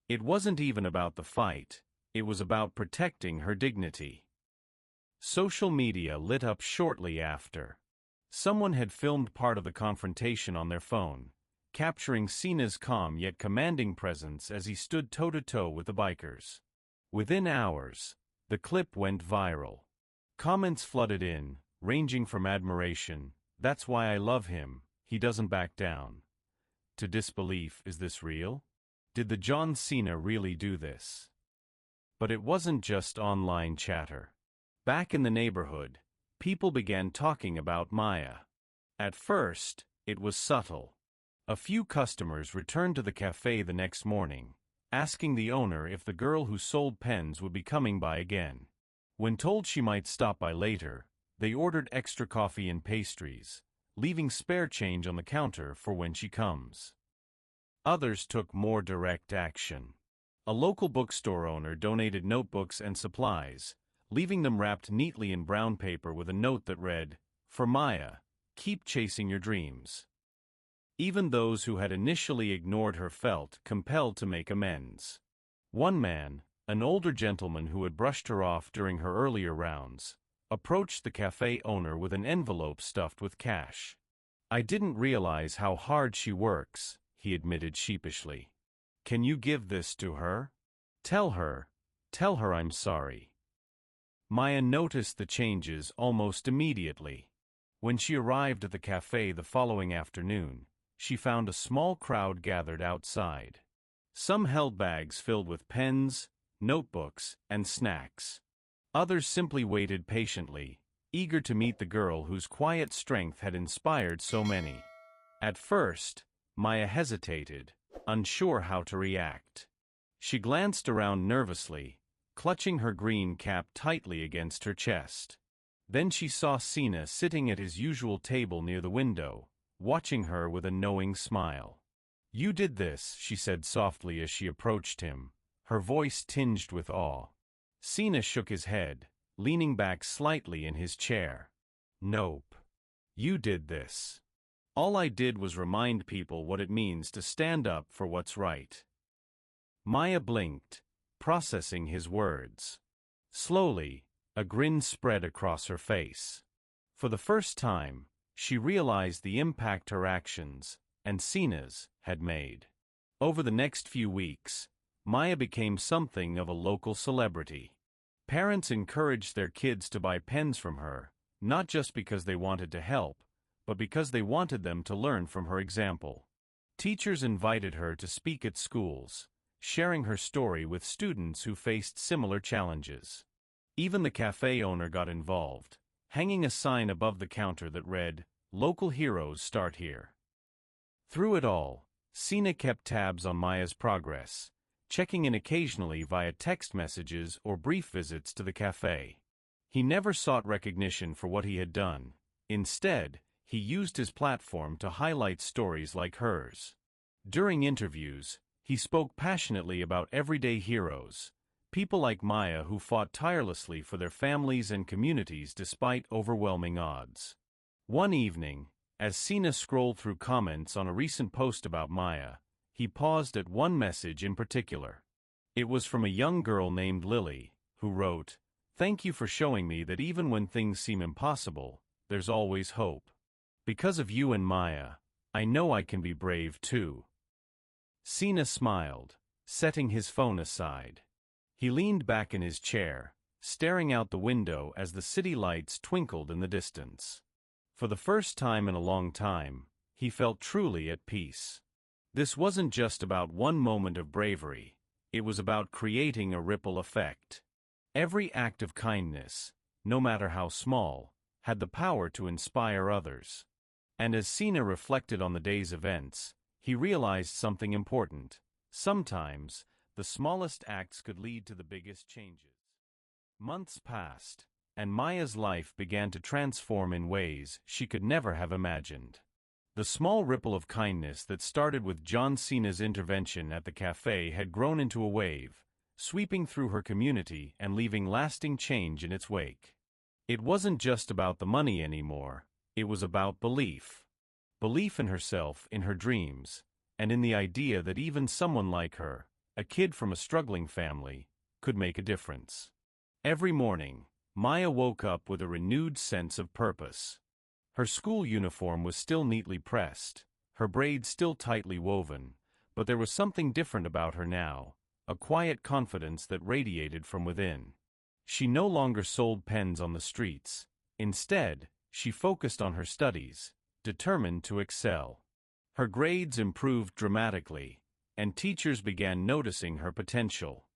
It wasn't even about the fight, it was about protecting her dignity. Social media lit up shortly after. Someone had filmed part of the confrontation on their phone, capturing Cena's calm yet commanding presence as he stood toe-to-toe with the bikers. Within hours, the clip went viral. Comments flooded in, ranging from admiration, "That's why I love him, he doesn't back down," to disbelief, "Is this real? Did the John Cena really do this?" But it wasn't just online chatter. Back in the neighborhood, people began talking about Maya. At first, it was subtle. A few customers returned to the cafe the next morning, asking the owner if the girl who sold pens would be coming by again. When told she might stop by later, they ordered extra coffee and pastries, leaving spare change on the counter for when she comes. Others took more direct action. A local bookstore owner donated notebooks and supplies, leaving them wrapped neatly in brown paper with a note that read, "For Maya, keep chasing your dreams." Even those who had initially ignored her felt compelled to make amends. One man, an older gentleman who had brushed her off during her earlier rounds, approached the cafe owner with an envelope stuffed with cash. "I didn't realize how hard she works," he admitted sheepishly. "Can you give this to her? Tell her I'm sorry." Maya noticed the changes almost immediately. When she arrived at the cafe the following afternoon, she found a small crowd gathered outside. Some held bags filled with pens, notebooks, and snacks. Others simply waited patiently, eager to meet the girl whose quiet strength had inspired so many. At first, Maya hesitated, unsure how to react. She glanced around nervously, clutching her green cap tightly against her chest. Then she saw Cena sitting at his usual table near the window, watching her with a knowing smile. "You did this," she said softly as she approached him, her voice tinged with awe. Cena shook his head, leaning back slightly in his chair. "Nope. You did this. All I did was remind people what it means to stand up for what's right." Maya blinked, processing his words. Slowly, a grin spread across her face. For the first time, she realized the impact her actions, and Cena's, had made. Over the next few weeks, Maya became something of a local celebrity. Parents encouraged their kids to buy pens from her, not just because they wanted to help, but because they wanted them to learn from her example. Teachers invited her to speak at schools, sharing her story with students who faced similar challenges. Even the cafe owner got involved, hanging a sign above the counter that read, "Local heroes start here." Through it all, Cena kept tabs on Maya's progress, checking in occasionally via text messages or brief visits to the cafe. He never sought recognition for what he had done. Instead, he used his platform to highlight stories like hers. During interviews, he spoke passionately about everyday heroes, people like Maya who fought tirelessly for their families and communities despite overwhelming odds. One evening, as Cena scrolled through comments on a recent post about Maya, he paused at one message in particular. It was from a young girl named Lily, who wrote, "Thank you for showing me that even when things seem impossible, there's always hope. Because of you and Maya, I know I can be brave too." Cena smiled, setting his phone aside. He leaned back in his chair, staring out the window as the city lights twinkled in the distance. For the first time in a long time, he felt truly at peace. This wasn't just about one moment of bravery, it was about creating a ripple effect. Every act of kindness, no matter how small, had the power to inspire others. And as Cena reflected on the day's events, he realized something important. Sometimes, the smallest acts could lead to the biggest changes. Months passed, and Maya's life began to transform in ways she could never have imagined. The small ripple of kindness that started with John Cena's intervention at the cafe had grown into a wave, sweeping through her community and leaving lasting change in its wake. It wasn't just about the money anymore, it was about belief. Belief in herself, in her dreams, and in the idea that even someone like her, a kid from a struggling family, could make a difference. Every morning, Maya woke up with a renewed sense of purpose. Her school uniform was still neatly pressed, her braids still tightly woven, but there was something different about her now, a quiet confidence that radiated from within. She no longer sold pens on the streets. Instead, she focused on her studies, determined to excel. Her grades improved dramatically, and teachers began noticing her potential.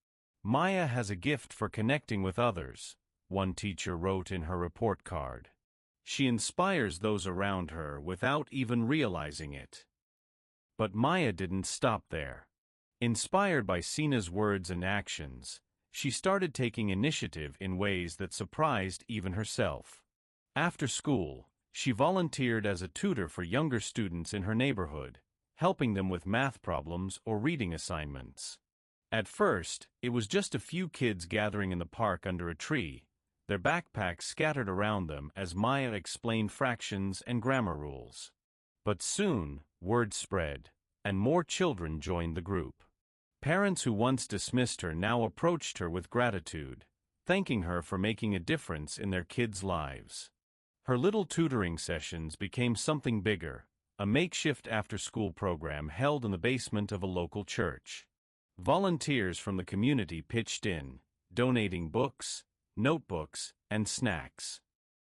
"Maya has a gift for connecting with others," one teacher wrote in her report card. "She inspires those around her without even realizing it." But Maya didn't stop there. Inspired by Cena's words and actions, she started taking initiative in ways that surprised even herself. After school, she volunteered as a tutor for younger students in her neighborhood, helping them with math problems or reading assignments. At first, it was just a few kids gathering in the park under a tree, their backpacks scattered around them as Maya explained fractions and grammar rules. But soon, word spread, and more children joined the group. Parents who once dismissed her now approached her with gratitude, thanking her for making a difference in their kids' lives. Her little tutoring sessions became something bigger, a makeshift after-school program held in the basement of a local church. Volunteers from the community pitched in, donating books, notebooks, and snacks.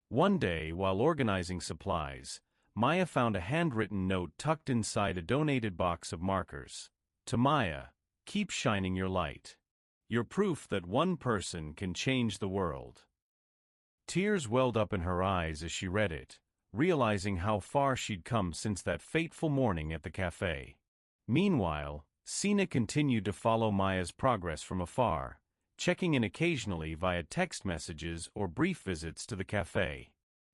One day, while organizing supplies, Maya found a handwritten note tucked inside a donated box of markers. To Maya, "Keep shining your light. You're proof that one person can change the world." Tears welled up in her eyes as she read it, realizing how far she'd come since that fateful morning at the cafe. Meanwhile, Cena continued to follow Maya's progress from afar, checking in occasionally via text messages or brief visits to the cafe.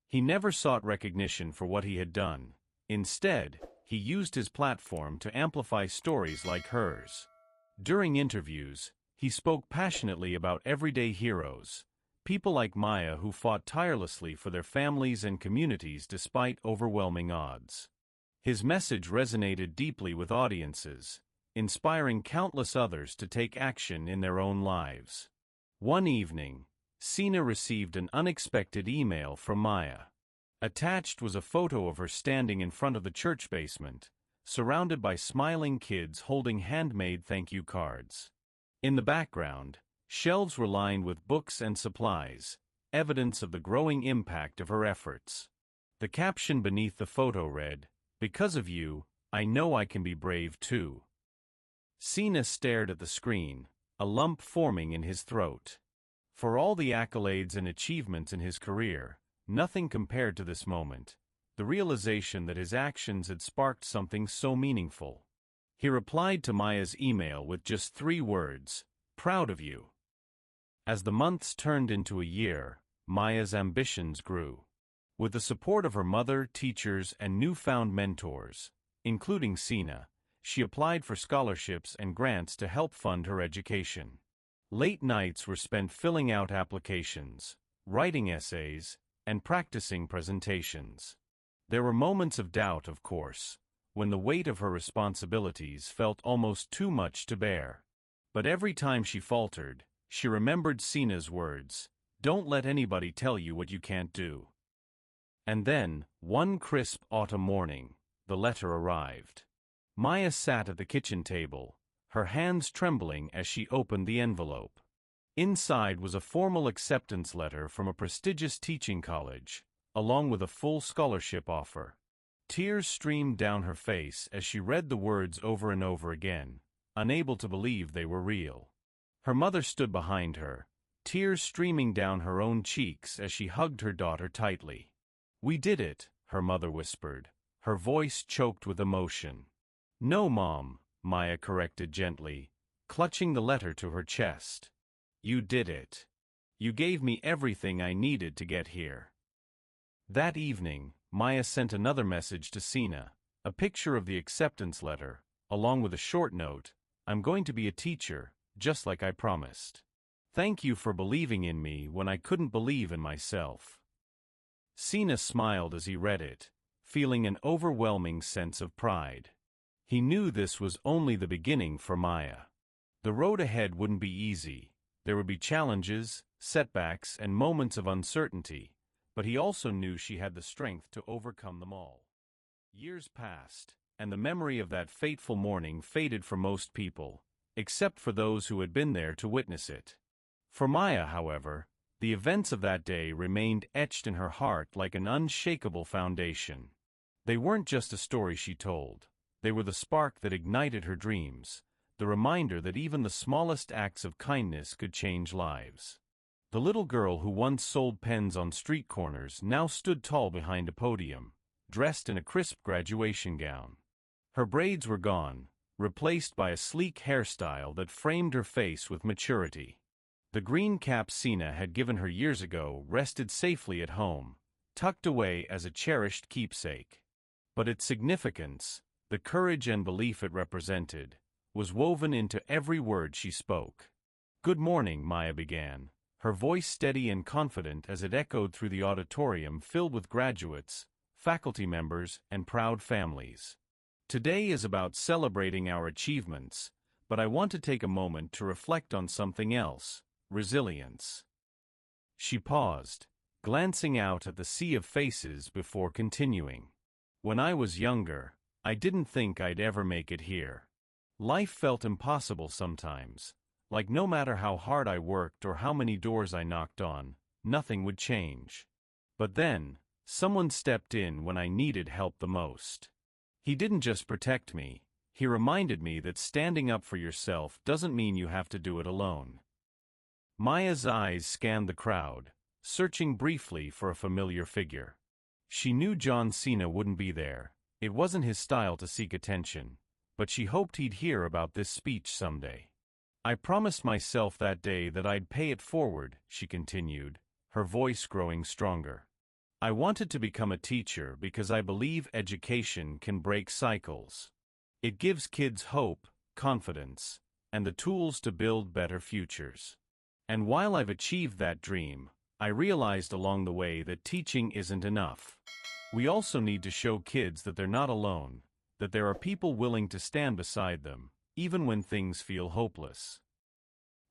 He never sought recognition for what he had done. Instead, he used his platform to amplify stories like hers. During interviews, he spoke passionately about everyday heroes, people like Maya who fought tirelessly for their families and communities despite overwhelming odds. His message resonated deeply with audiences, inspiring countless others to take action in their own lives. One evening, Cena received an unexpected email from Maya. Attached was a photo of her standing in front of the church basement, surrounded by smiling kids holding handmade thank you cards. In the background, shelves were lined with books and supplies, evidence of the growing impact of her efforts. The caption beneath the photo read, "Because of you, I know I can be brave too." Cena stared at the screen, a lump forming in his throat. For all the accolades and achievements in his career, Nothing compared to this moment, the realization that his actions had sparked something so meaningful. He replied to Maya's email with just 3 words, "Proud of you." As the months turned into a year, Maya's ambitions grew. With the support of her mother, teachers, and newfound mentors, including Cena, she applied for scholarships and grants to help fund her education. Late nights were spent filling out applications, writing essays, and practicing presentations. There were moments of doubt, of course, when the weight of her responsibilities felt almost too much to bear. But every time she faltered, she remembered Cena's words, "Don't let anybody tell you what you can't do." And then, one crisp autumn morning, the letter arrived. Maya sat at the kitchen table, her hands trembling as she opened the envelope. Inside was a formal acceptance letter from a prestigious teaching college, along with a full scholarship offer. Tears streamed down her face as she read the words over and over again, unable to believe they were real. Her mother stood behind her, tears streaming down her own cheeks as she hugged her daughter tightly. "We did it," her mother whispered, her voice choked with emotion. "No, Mom," Maya corrected gently, clutching the letter to her chest. "You did it. You gave me everything I needed to get here." That evening, Maya sent another message to Cena, a picture of the acceptance letter, along with a short note, "I'm going to be a teacher, just like I promised. Thank you for believing in me when I couldn't believe in myself." Cena smiled as he read it, feeling an overwhelming sense of pride. He knew this was only the beginning for Maya. The road ahead wouldn't be easy. There would be challenges, setbacks, and moments of uncertainty, but he also knew she had the strength to overcome them all. Years passed, and the memory of that fateful morning faded for most people, except for those who had been there to witness it. For Maya, however, the events of that day remained etched in her heart like an unshakable foundation. They weren't just a story she told. They were the spark that ignited her dreams, the reminder that even the smallest acts of kindness could change lives. The little girl who once sold pens on street corners now stood tall behind a podium, dressed in a crisp graduation gown. Her braids were gone, replaced by a sleek hairstyle that framed her face with maturity. The green cap Cena had given her years ago rested safely at home, tucked away as a cherished keepsake. But its significance, the courage and belief it represented, was woven into every word she spoke. "Good morning," Maya began, her voice steady and confident as it echoed through the auditorium filled with graduates, faculty members, and proud families. "Today is about celebrating our achievements, but I want to take a moment to reflect on something else: resilience." She paused, glancing out at the sea of faces before continuing. "When I was younger, I didn't think I'd ever make it here. Life felt impossible sometimes, like no matter how hard I worked or how many doors I knocked on, nothing would change. But then, someone stepped in when I needed help the most. He didn't just protect me, he reminded me that standing up for yourself doesn't mean you have to do it alone." Maya's eyes scanned the crowd, searching briefly for a familiar figure. She knew John Cena wouldn't be there. It wasn't his style to seek attention, but she hoped he'd hear about this speech someday. "I promised myself that day that I'd pay it forward," she continued, her voice growing stronger. "I wanted to become a teacher because I believe education can break cycles. It gives kids hope, confidence, and the tools to build better futures. And while I've achieved that dream, I realized along the way that teaching isn't enough. We also need to show kids that they're not alone, that there are people willing to stand beside them, even when things feel hopeless."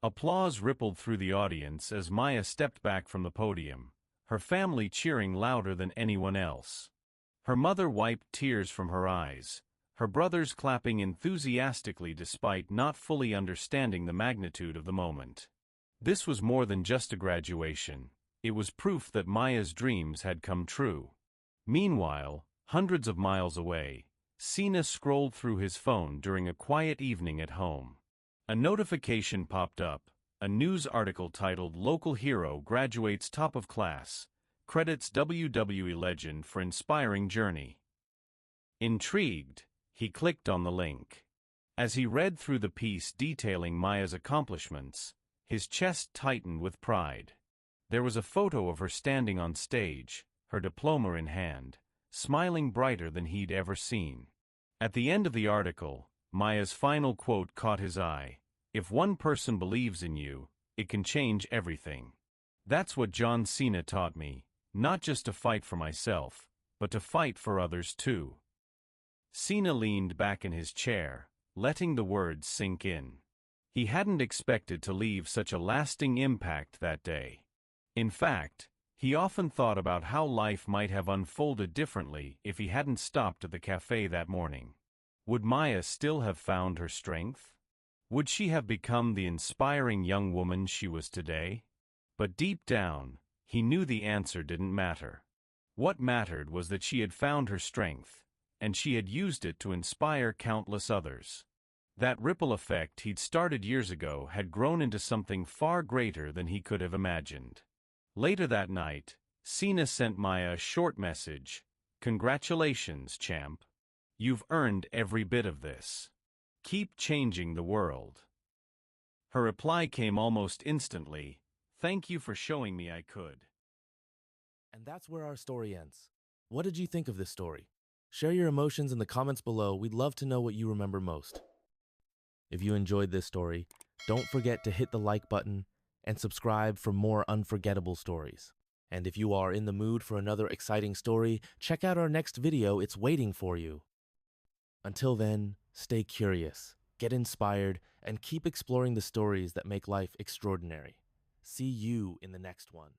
Applause rippled through the audience as Maya stepped back from the podium, her family cheering louder than anyone else. Her mother wiped tears from her eyes, her brothers clapping enthusiastically despite not fully understanding the magnitude of the moment. This was more than just a graduation, it was proof that Maya's dreams had come true. Meanwhile, hundreds of miles away, Cena scrolled through his phone during a quiet evening at home. A notification popped up, a news article titled "Local Hero Graduates Top of Class," Credits WWE legend for inspiring journey. Intrigued, he clicked on the link. As he read through the piece detailing Maya's accomplishments, his chest tightened with pride. There was a photo of her standing on stage, her diploma in hand, smiling brighter than he'd ever seen. At the end of the article, Maya's final quote caught his eye: "If one person believes in you, it can change everything." That's what John Cena taught me, not just to fight for myself, but to fight for others too. Cena leaned back in his chair, letting the words sink in. He hadn't expected to leave such a lasting impact that day. In fact, he often thought about how life might have unfolded differently if he hadn't stopped at the cafe that morning. Would Maya still have found her strength? Would she have become the inspiring young woman she was today? But deep down, he knew the answer didn't matter. What mattered was that she had found her strength, and she had used it to inspire countless others. That ripple effect he'd started years ago had grown into something far greater than he could have imagined. Later that night, Cena sent Maya a short message: "Congratulations, champ. You've earned every bit of this. Keep changing the world." Her reply came almost instantly: "Thank you for showing me I could." And that's where our story ends. What did you think of this story? Share your emotions in the comments below. We'd love to know what you remember most. If you enjoyed this story, don't forget to hit the like button and subscribe for more unforgettable stories. And if you are in the mood for another exciting story, check out our next video. It's waiting for you. Until then, stay curious, get inspired, and keep exploring the stories that make life extraordinary. See you in the next one.